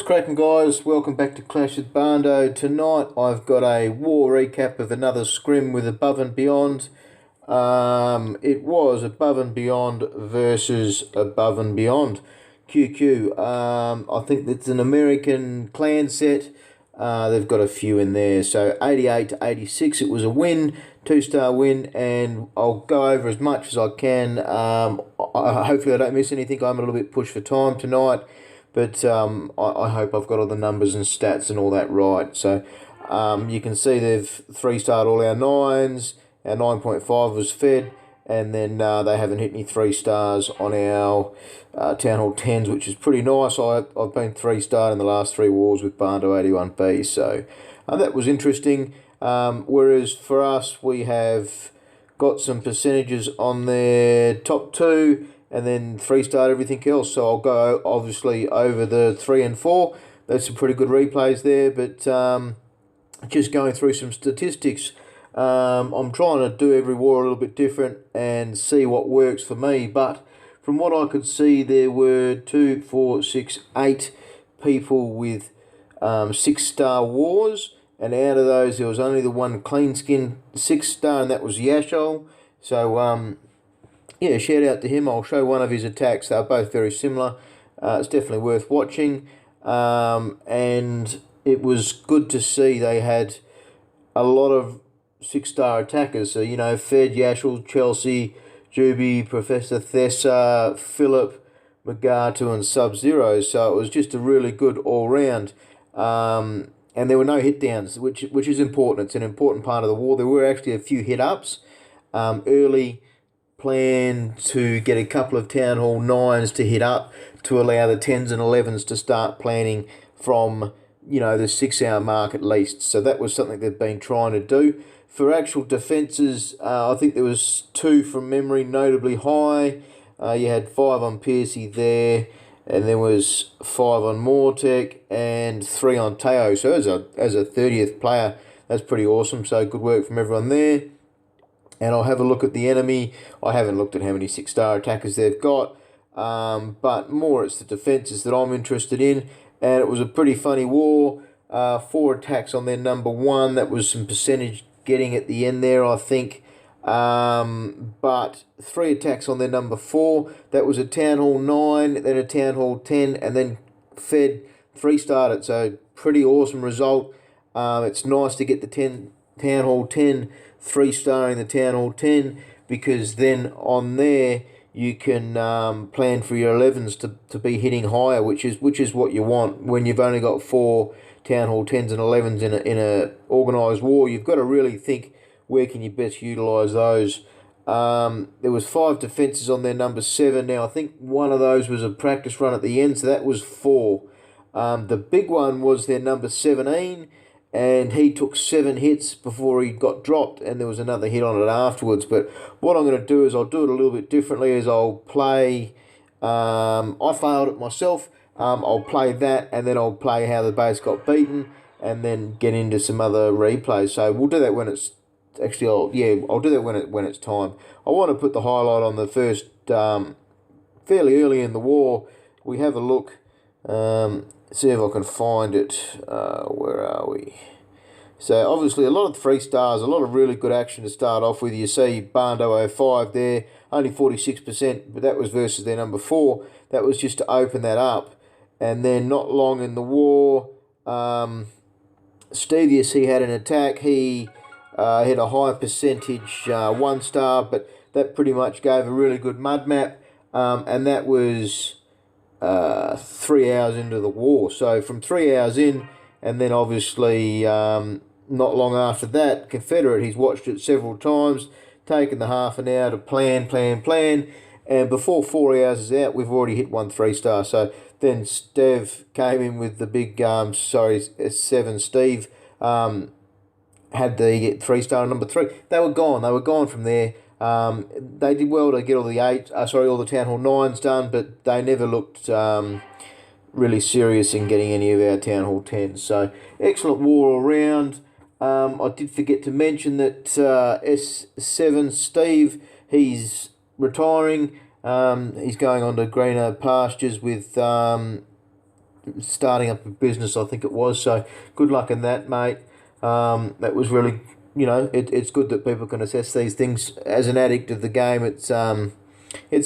Cracking guys, welcome back to Clash with Bando. Tonight I've got a war recap of another scrim with Above and Beyond. It was Above and Beyond versus Above and Beyond QQ. I think it's an American clan set. They've got a few in there. So 88 to 86, it was a win, 2-star win, and I'll go over as much as I can. Hopefully I don't miss anything. I'm a little bit pushed for time tonight. But I hope I've got all the numbers and stats and all that right. So you can see they've 3-starred all our 9s. Our 9.5 was fed. And then they haven't hit any 3-stars on our Town Hall 10s, which is pretty nice. I've been 3-starred in the last 3 wars with aBove&beYond. So that was interesting. Whereas for us, we have got some percentages on their top 2. And then 3-star everything else. So I'll go obviously over the 3 and 4. That's some pretty good replays there. But just going through some statistics, I'm trying to do every war a little bit different and see what works for me. But from what I could see, there were 2, 4, 6, 8 people with 6-star wars. And out of those, there was only the one clean skin 6-star, and that was Yashol. So yeah, shout out to him. I'll show one of his attacks. They're both very similar. It's definitely worth watching. And it was good to see they had a lot of 6-star attackers. So, you know, Fed, Yashel, Chelsea, Juby, Professor Thessa, Philip, Magatu, and Sub-Zero. So it was just a really good all-round. And there were no hit-downs, which is important. It's an important part of the war. There were actually a few hit-ups early. Plan to get a couple of Town Hall 9s to hit up to allow the 10s and 11s to start planning from, you know, the 6-hour mark at least. So that was something they've been trying to do. For actual defences, I think there was 2 from memory notably high. You had 5 on Piercy there, and there was 5 on Mortec and 3 on Teo. So as a 30th player, that's pretty awesome. So good work from everyone there. And I'll have a look at the enemy. I haven't looked at how many 6-star attackers they've got. But more it's the defences that I'm interested in. And it was a pretty funny war. 4 attacks on their number 1. That was some percentage getting at the end there, I think. But 3 attacks on their number 4. That was a Town Hall 9, then a Town Hall 10, and then Fed 3-starred it. So pretty awesome result. It's nice to get the Town Hall 10 3-starring the Town Hall 10, because then on there you can plan for your 11s to be hitting higher, which is what you want when you've only got 4 Town Hall 10s and 11s in a organised war. You've got to really think where can you best utilise those. There was 5 defences on their number 7. Now I think one of those was a practice run at the end, so that was 4. The big one was their number 17. And he took 7 hits before he got dropped, and there was another hit on it afterwards. But what I'm going to do is I'll do it a little bit differently. Is I'll play. I failed it myself. I'll play that, and then I'll play how the base got beaten, and then get into some other replays. So we'll do that when it's actually. I'll do that when it's time. I want to put the highlight on the first fairly early in the war. We have a look. See if I can find it. Where are we? So obviously a lot of 3-stars, a lot of really good action to start off with. You see Bando 05 there, only 46%, but that was versus their number 4. That was just to open that up. And then not long in the war, Stevius, he had an attack. He hit a high percentage 1-star, but that pretty much gave a really good mud map. And that was 3 hours into the war. So from 3 hours in, and then obviously not long after that, Confederate, he's watched it several times, taken the half an hour to plan, and before 4 hours is out, we've already hit 1 3-star. So then Stev came in with the big, 7 Steve, had the 3-star number 3. They were gone from there. They did well to get all the all the Town Hall 9s done, but they never looked really serious in getting any of our Town Hall 10s. So excellent war all round. I did forget to mention that S7 Steve, he's retiring. He's going on to greener pastures with starting up a business, I think it was. So good luck in that, mate. That was really, it's good that people can assess these things. As an addict of the game, it's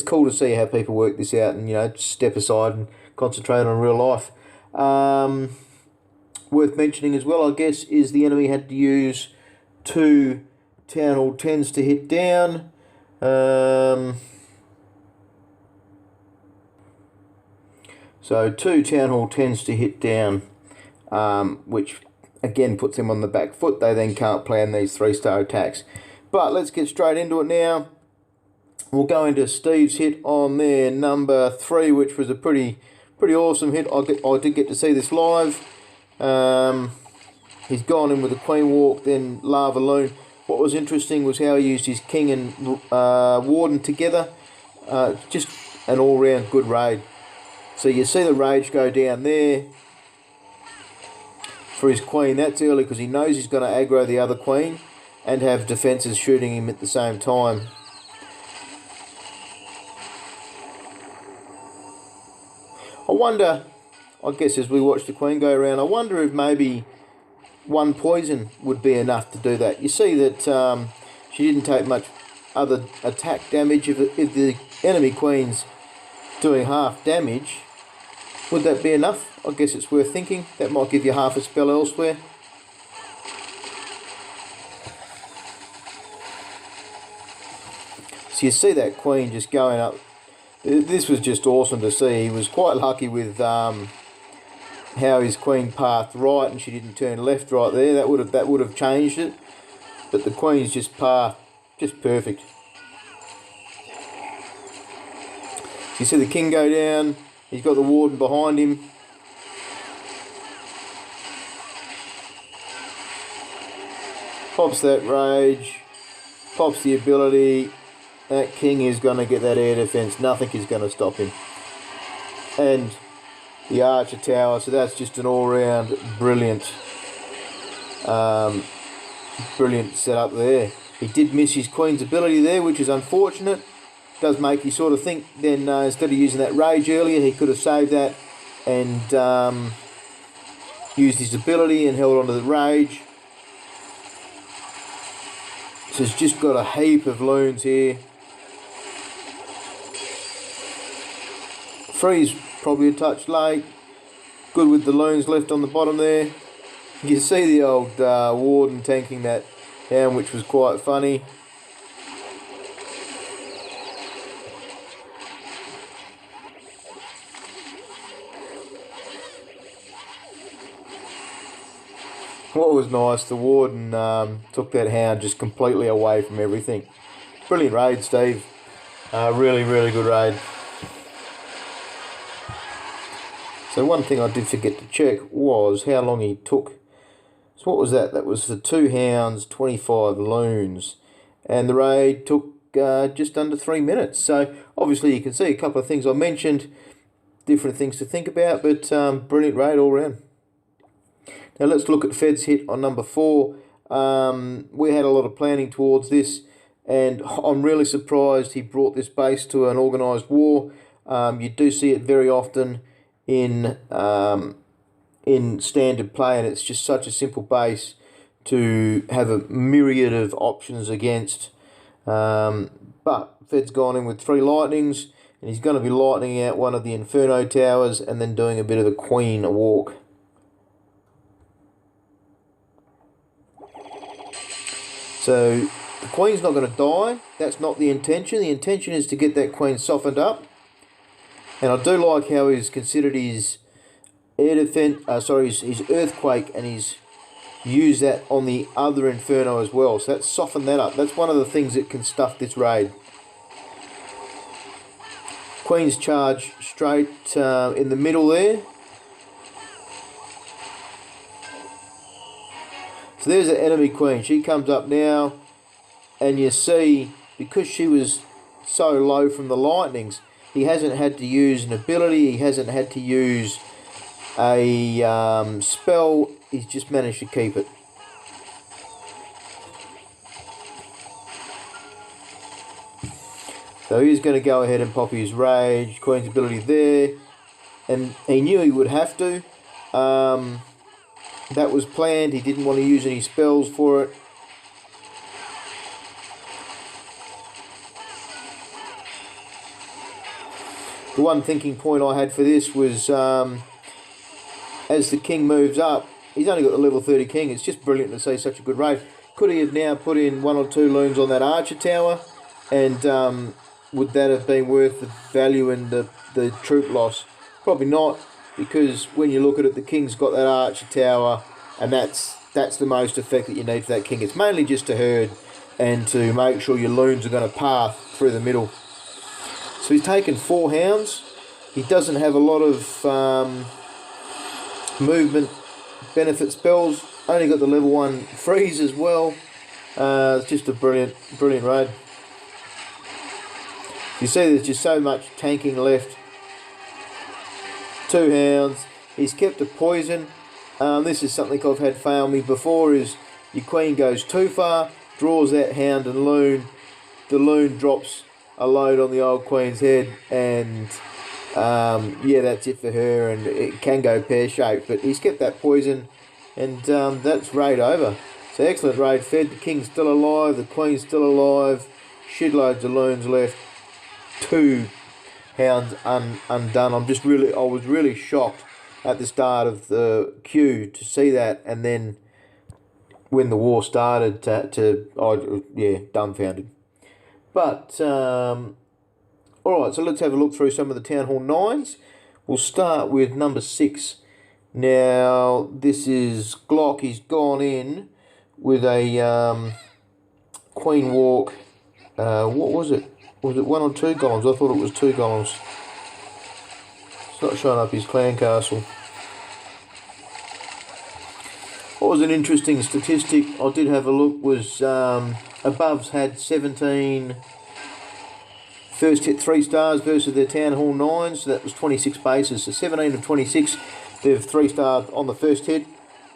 cool to see how people work this out and step aside and concentrate on real life. Worth mentioning as well, I guess, is the enemy had to use 2 Town Hall 10s to hit down. So 2 Town Hall 10s to hit down, which again puts them on the back foot. They then can't plan these 3-star attacks. But let's get straight into it now. We'll go into Steve's hit on there, number 3, which was a pretty awesome hit. I did get to see this live. He's gone in with a Queen Walk, then Lava Loon. What was interesting was how he used his King and Warden together. Just an all-round good raid. So you see the Rage go down there for his Queen. That's early because he knows he's going to aggro the other Queen and have defences shooting him at the same time. I wonder, I guess as we watch the Queen go around, I wonder if maybe 1 poison would be enough to do that. You see that she didn't take much other attack damage. If the enemy Queen's doing half damage, would that be enough? I guess it's worth thinking. That might give you half a spell elsewhere. So you see that Queen just going up. This was just awesome to see. He was quite lucky with how his Queen pathed right and she didn't turn left right there. That would have changed it. But the Queen's just pathed just perfect. So you see the King go down. He's got the Warden behind him. Pops that Rage. Pops the ability. That King is going to get that air defense. Nothing is going to stop him. And the Archer Tower. So that's just an all-round brilliant setup there. He did miss his Queen's ability there, which is unfortunate. Does make you sort of think then instead of using that Rage earlier, he could have saved that and used his ability and held onto the Rage. So he's just got a heap of loons here. Free's probably a touch late. Good with the loons left on the bottom there. You see the old Warden tanking that down, which was quite funny. What was nice, the Warden took that hound just completely away from everything. Brilliant raid, Steve. Really good raid. So one thing I did forget to check was how long he took. So what was that? That was the 2 hounds, 25 loons. And the raid took just under 3 minutes. So obviously you can see a couple of things I mentioned, different things to think about, but brilliant raid all round. Now let's look at Fed's hit on number 4. We had a lot of planning towards this, and I'm really surprised he brought this base to an organised war. You do see it very often in standard play, and it's just such a simple base to have a myriad of options against. But Fed's gone in with 3 lightnings, and he's going to be lightning out one of the Inferno towers and then doing a bit of a Queen walk. So the Queen's not going to die. That's not the intention. The intention is to get that Queen softened up. And I do like how he's considered his air defense, his earthquake, and he's used that on the other Inferno as well. So that's softened that up. That's one of the things that can stuff this raid. Queen's charge straight in the middle there. So there's the enemy Queen. She comes up now, and you see, because she was so low from the lightnings, he hasn't had to use an ability, he hasn't had to use a spell, he's just managed to keep it. So he's going to go ahead and pop his Rage, Queen's ability there, and he knew he would have to. That was planned. He didn't want to use any spells for it. The one thinking point I had for this was, as the king moves up, he's only got the level 30 king. It's just brilliant to see such a good raid. Could he have now put in 1 or 2 loons on that archer tower? And would that have been worth the value in the troop loss? Probably not, because when you look at it, the king's got that archer tower, and that's the most effect that you need for that king. It's mainly just to herd and to make sure your loons are going to path through the middle. So he's taken 4 hounds. He doesn't have a lot of movement benefit spells. Only got the level 1 freeze as well. It's just a brilliant raid. You see there's just so much tanking left. 2 hounds. He's kept a poison. This is something I've had fail me before, is your queen goes too far, draws that hound and loon. The loon drops a load on the old queen's head, and yeah, that's it for her, and it can go pear-shaped. But he's kept that poison, and that's raid over. So excellent raid fed. The king's still alive, the queen's still alive, shitloads of loons left, 2 hounds undone. I was really shocked at the start of the queue to see that, and then when the war started, dumbfounded. But all right, so let's have a look through some of the Town Hall 9s. We'll start with number 6. Now this is Glock. He's gone in with a Queen Walk. What was it? Was it 1 or 2 golems? I thought it was 2 golems. It's not showing up his clan castle. What was an interesting statistic I did have a look was aBove's had 17 first hit 3 stars versus their Town Hall 9s, so that was 26 bases. So 17 of 26, they've 3-starred on the first hit,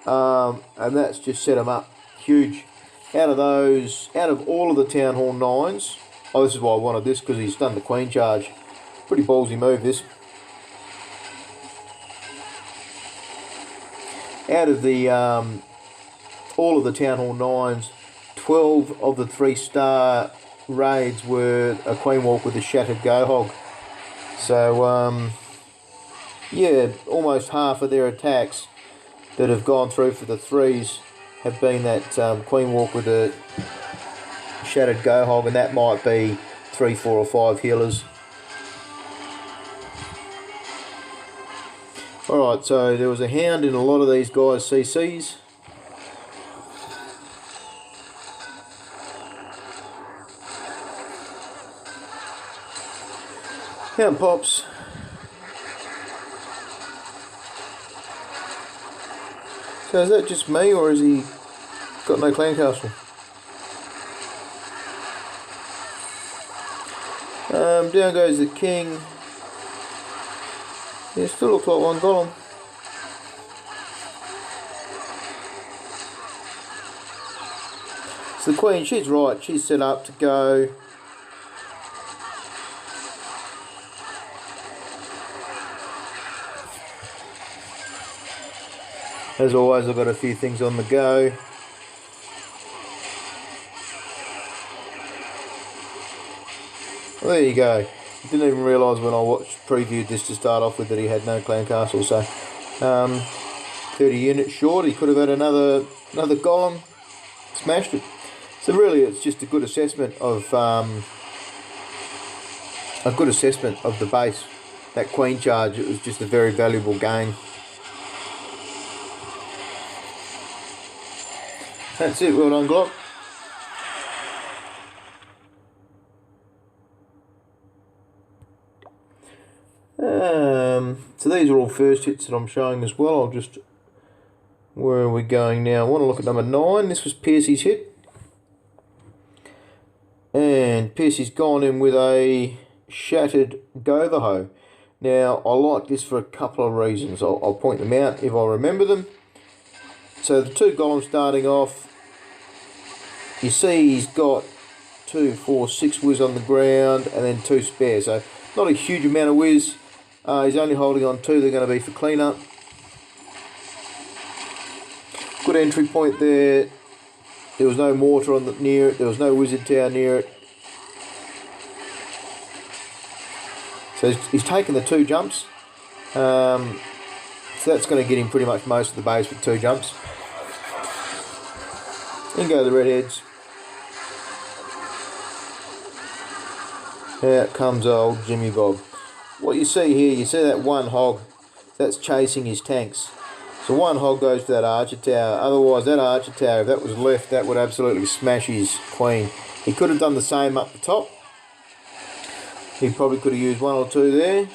and that's just set them up huge. Out of all of the Town Hall 9s, this is why I wanted this, because he's done the Queen charge. Pretty ballsy move, this. Out of the all of the Town Hall 9s, 12 of the 3-star raids were a Queen Walk with a shattered Go Hog. So yeah, almost half of their attacks that have gone through for the 3s have been that Queen Walk with a shattered Go Hog, and that might be 3, 4 or 5 healers. Alright, so there was a hound in a lot of these guys' CCs. Hound pops. So is that just me, or has he got no clan castle? Down goes the king. Yeah, still looks like 1 golem. So the queen, she's right. She's set up to go. As always, I've got a few things on the go. Well, there you go. Didn't even realise when I previewed this to start off with that he had no clan castle. So 30 units short. He could have had another golem. Smashed it. So really, it's just a good assessment of the base. That queen charge. It was just a very valuable gain. That's it. Well done, Glock. So these are all first hits that I'm showing as well. I'll just... Where are we going now? I want to look at number 9. This was Piercy's hit. And Piercy's gone in with a shattered Govaho. Now, I like this for a couple of reasons. I'll point them out if I remember them. So the 2 golems starting off. You see he's got 2, 4, 6 whiz on the ground and then 2 spare. So not a huge amount of whiz. He's only holding on 2. They're going to be for cleanup. Good entry point there. There was no mortar near it. There was no wizard tower near it. So he's taken the 2 jumps. So that's going to get him pretty much most of the base with 2 jumps. In go the redheads. Out comes old Jimmy Bob. What you see here, you see that one hog, that's chasing his tanks. So one hog goes to that archer tower. Otherwise, that archer tower, if that was left, that would absolutely smash his queen. He could have done the same up the top. He probably could have used 1 or 2 there.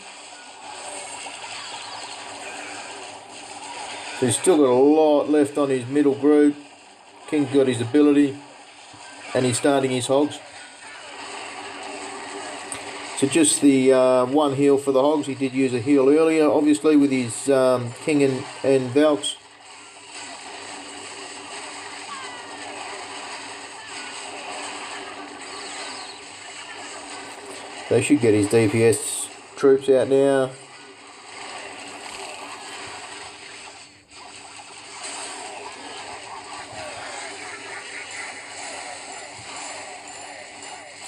So he's still got a lot left on his middle group. King's got his ability, and he's starting his hogs. So just the 1 heal for the hogs. He did use a heal earlier, obviously, with his king and Valks. They should get his DPS troops out now.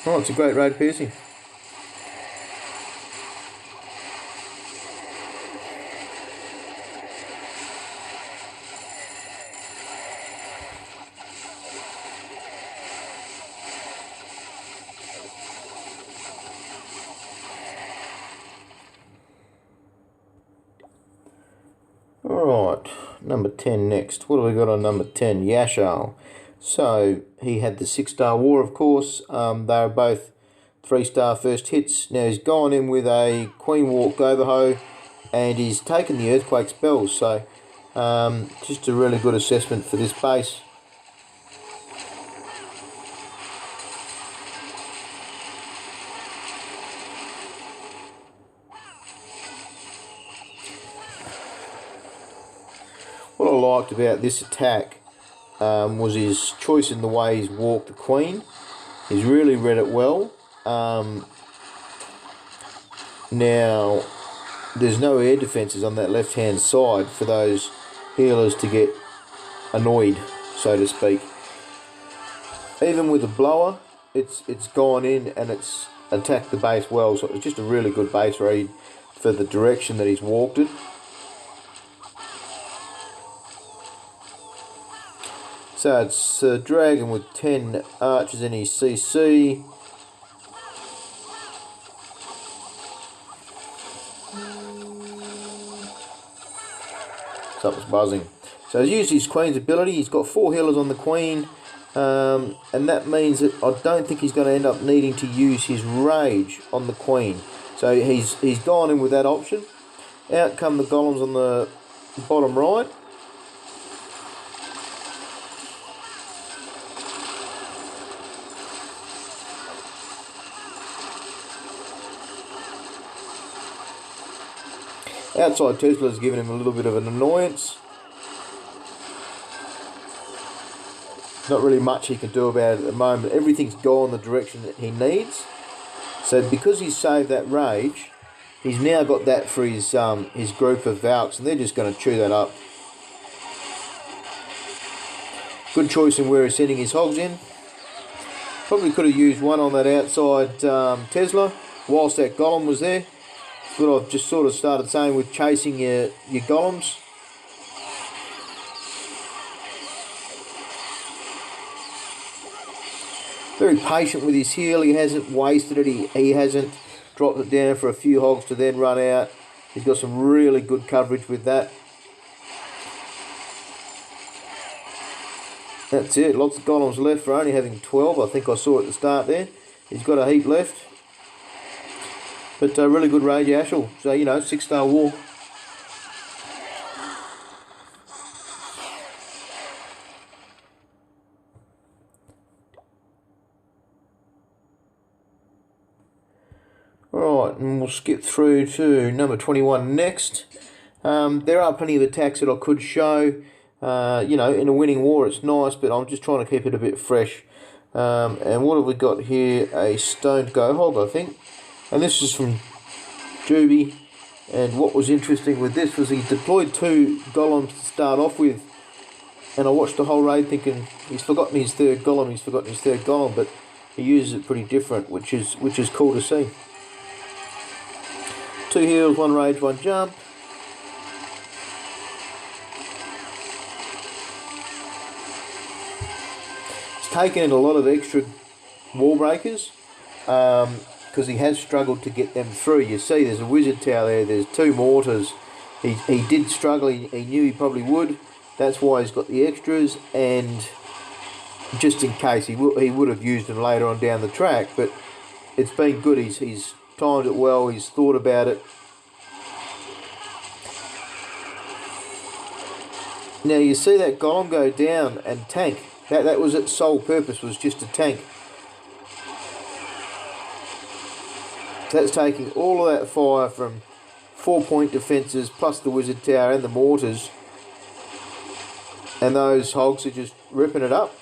Oh, it's a great raid piercing. Alright, number 10 next. What do we got on number 10? Yashal. So, he had the 6-star war, of course. They were both 3-star first hits. Now, he's gone in with a Queen Walk Overho, and he's taken the Earthquake spells. So, just a really good assessment for this base. What I liked about this attack was his choice in the way he's walked the queen. He's really read it well. Now, there's no air defences on that left-hand side for those healers to get annoyed, so to speak. Even with the blower, it's gone in and it's attacked the base well. So it was just a really good base read for the direction that he's walked it. So it's a dragon with 10 archers in his CC. Something's buzzing. So he's used his queen's ability. He's got 4 healers on the queen. And that means that I don't think he's going to end up needing to use his rage on the queen. So he's gone in with that option. Out come the golems on the bottom right. Outside Tesla's given him a little bit of an annoyance. Not really much he can do about it at the moment. Everything's gone the direction that he needs. So because he's saved that rage, he's now got that for his group of Valks, and they're just going to chew that up. Good choice in where he's sending his hogs in. Probably could have used 1 on that outside Tesla whilst that golem was there. What I've just sort of started saying with chasing your golems. Very patient with his heal. He hasn't wasted it. He hasn't dropped it down for a few hogs to then run out. He's got some really good coverage with that. That's it. Lots of golems left for only having 12. I think I saw at the start there. He's got a heap left. But really good raid, Yashal. So, you know, 6-star war. Alright, and we'll skip through to number 21 next. There are plenty of attacks that I could show. You know, in a winning war it's nice, but I'm just trying to keep it a bit fresh. And what have we got here? A stoned go hog, I think. And this is from Juby, And what was interesting with this was he deployed 2 golems to start off with, and I watched the whole raid thinking he's forgotten his third golem, but he uses it pretty different, which is cool to see. 2 heals, 1 rage, 1 jump. He's taken in a lot of extra wall breakers, because he has struggled to get them through. You see there's a wizard tower there, there's 2 mortars. He did struggle, he knew he probably would. That's why he's got the extras, and just in case he would have used them later on down the track, but it's been good. He's timed it well, he's thought about it. Now you see that golem go down and tank. That was its sole purpose, was just to tank. That's taking all of that fire from 4-point defences plus the wizard tower and the mortars, and those hogs are just ripping it up.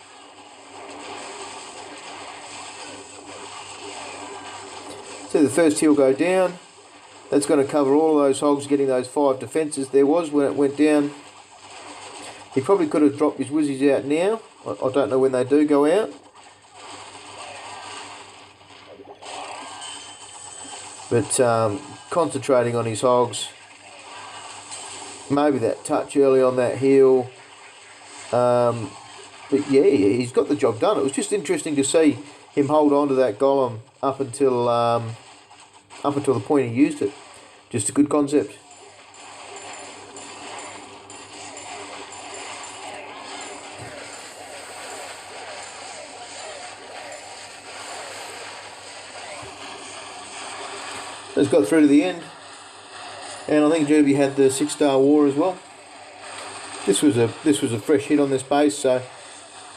See the first heal go down. That's going to cover all of those hogs getting those 5 defences there was when it went down. He probably could have dropped his wizzies out now. I don't know when they do go out. But concentrating on his hogs. Maybe that touch early on that heal. But yeah, he's got the job done. It was just interesting to see him hold on to that golem up until the point he used it. Just a good concept. It's got through to the end, and I think Derby had the 6-star war as well. This was a fresh hit on this base, so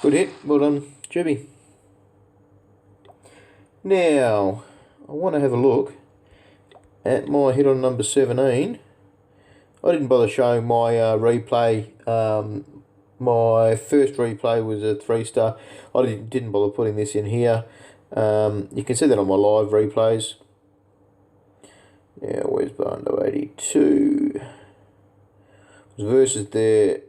good hit. Well done, Derby. Now I want to have a look at my hit on number 17. I didn't bother showing my replay. My first replay was a 3-star. I didn't bother putting this in here. You can see that on my live replays. Now, where's Bando 82? Versus their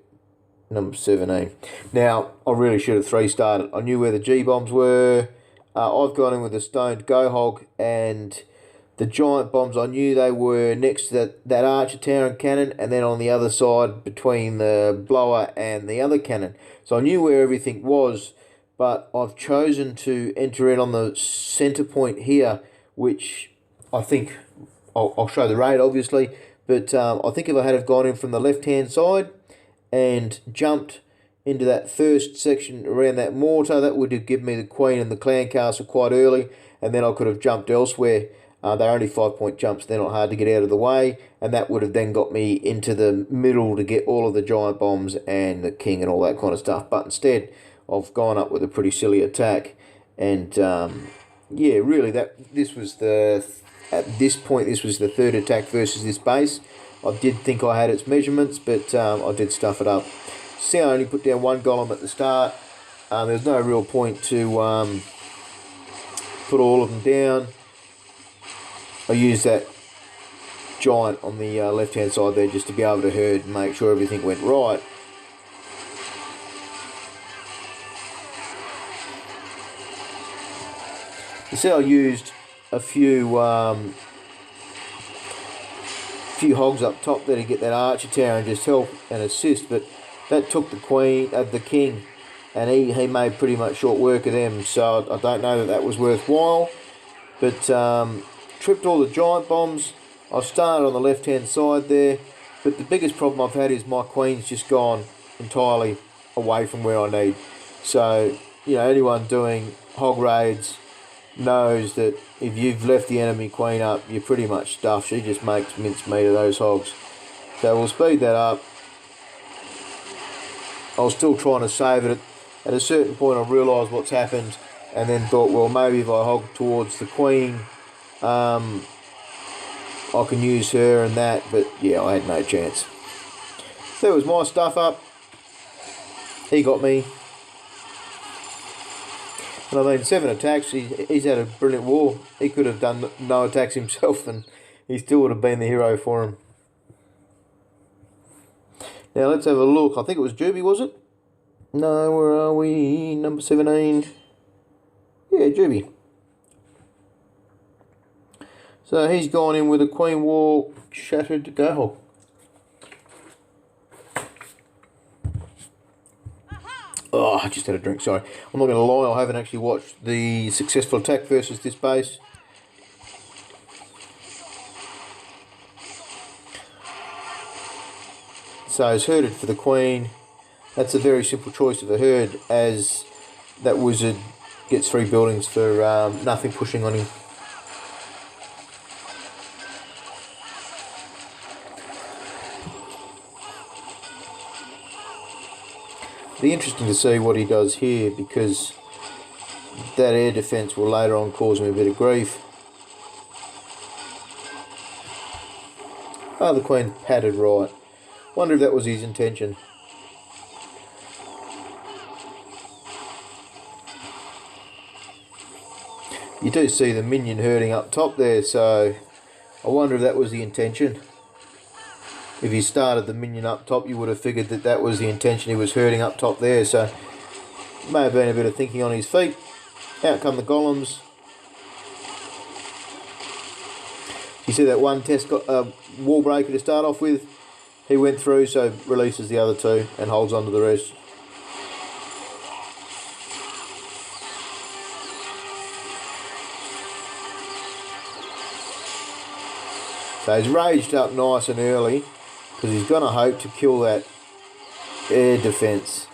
number 17. Now, I really should have 3-starred it. I knew where the G-bombs were. I've gone in with a stoned Go Hog, and the giant bombs, I knew they were next to that archer tower and cannon, and then on the other side between the blower and the other cannon. So I knew where everything was, but I've chosen to enter it on the centre point here, which I think I'll show the raid obviously, but I think if I had have gone in from the left hand side and jumped into that first section around that mortar, that would have given me the queen and the clan castle quite early, and then I could have jumped elsewhere. They're only 5-point jumps, they're not hard to get out of the way, and that would have then got me into the middle to get all of the giant bombs and the king and all that kind of stuff. But instead I've gone up with a pretty silly attack, and yeah, really at this point, this was the 3rd attack versus this base. I did think I had its measurements, but I did stuff it up. See, I only put down 1 golem at the start. There's no real point to put all of them down. I used that giant on the left-hand side there just to be able to herd and make sure everything went right. You see, I used a few hogs up top there to get that archer tower and just help and assist, but that took the king, and he made pretty much short work of them, so I don't know that was worthwhile. But tripped all the giant bombs. I started on the left hand side there, but the biggest problem I've had is my queen's just gone entirely away from where I need. So, you know, anyone doing hog raids knows that if you've left the enemy queen up, you're pretty much stuffed. She just makes mincemeat of those hogs. So we'll speed that up. I was still trying to save it. At a certain point I realised what's happened, and then thought, well, maybe if I hog towards the queen, I can use her and that, but yeah, I had no chance. There was my stuff up. He got me. And I mean, 7 attacks, he's had a brilliant war. He could have done no attacks himself and he still would have been the hero for him. Now let's have a look. I think it was Juby, was it? No, where are we? Number 17. Yeah, Juby. So he's gone in with a Queen War Shattered Go. Oh, I just had a drink, sorry. I'm not going to lie, I haven't actually watched the successful attack versus this base. So he's herded for the Queen. That's a very simple choice of a herd, as that wizard gets 3 buildings for nothing pushing on him. Be interesting to see what he does here, because that air defence will later on cause me a bit of grief. Oh, the Queen padded right. Wonder if that was his intention. You do see the minion herding up top there, so I wonder if that was the intention. If he started the minion up top, you would have figured that that was the intention. He was herding up top there, so may have been a bit of thinking on his feet. Out come the golems. You see that one test wall breaker to start off with? He went through, so releases the other 2 and holds on to the rest. So he's raged up nice and early, because he's going to hope to kill that air defence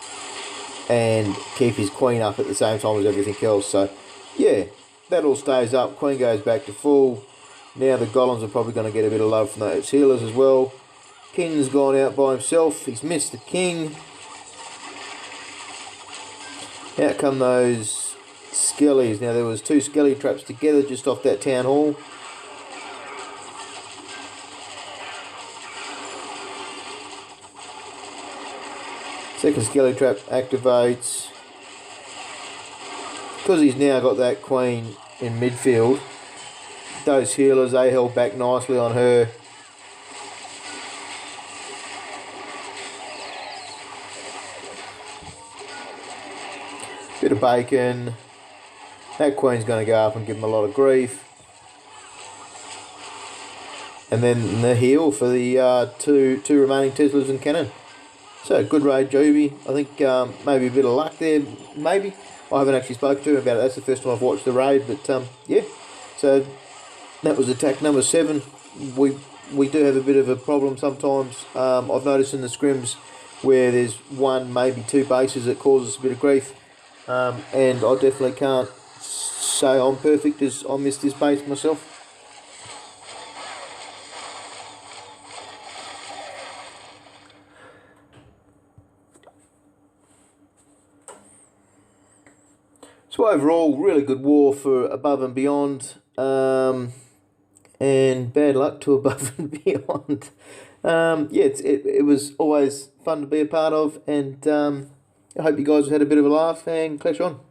and keep his Queen up at the same time as everything else. So yeah, that all stays up. Queen goes back to full. Now the golems are probably going to get a bit of love from those healers as well. King's gone out by himself. He's missed the king. Out come those skellies. Now there was 2 skelly traps together just off that town hall. Second skelly trap activates. Because he's now got that Queen in midfield, those healers, they held back nicely on her. Bit of bacon. That Queen's going to go up and give him a lot of grief. And then the heal for the two remaining Teslas and cannon. So good raid, Joby. I think maybe a bit of luck there, maybe. I haven't actually spoken to him about it. That's the first time I've watched the raid, but yeah. So that was attack number 7. We do have a bit of a problem sometimes. I've noticed in the scrims where there's 1, maybe 2 bases that causes a bit of grief. And I definitely can't say I'm perfect, as I missed this base myself. So overall, really good war for Above and Beyond, and bad luck to Above and Beyond. Yeah, it was always fun to be a part of, and I hope you guys had a bit of a laugh, and clash on.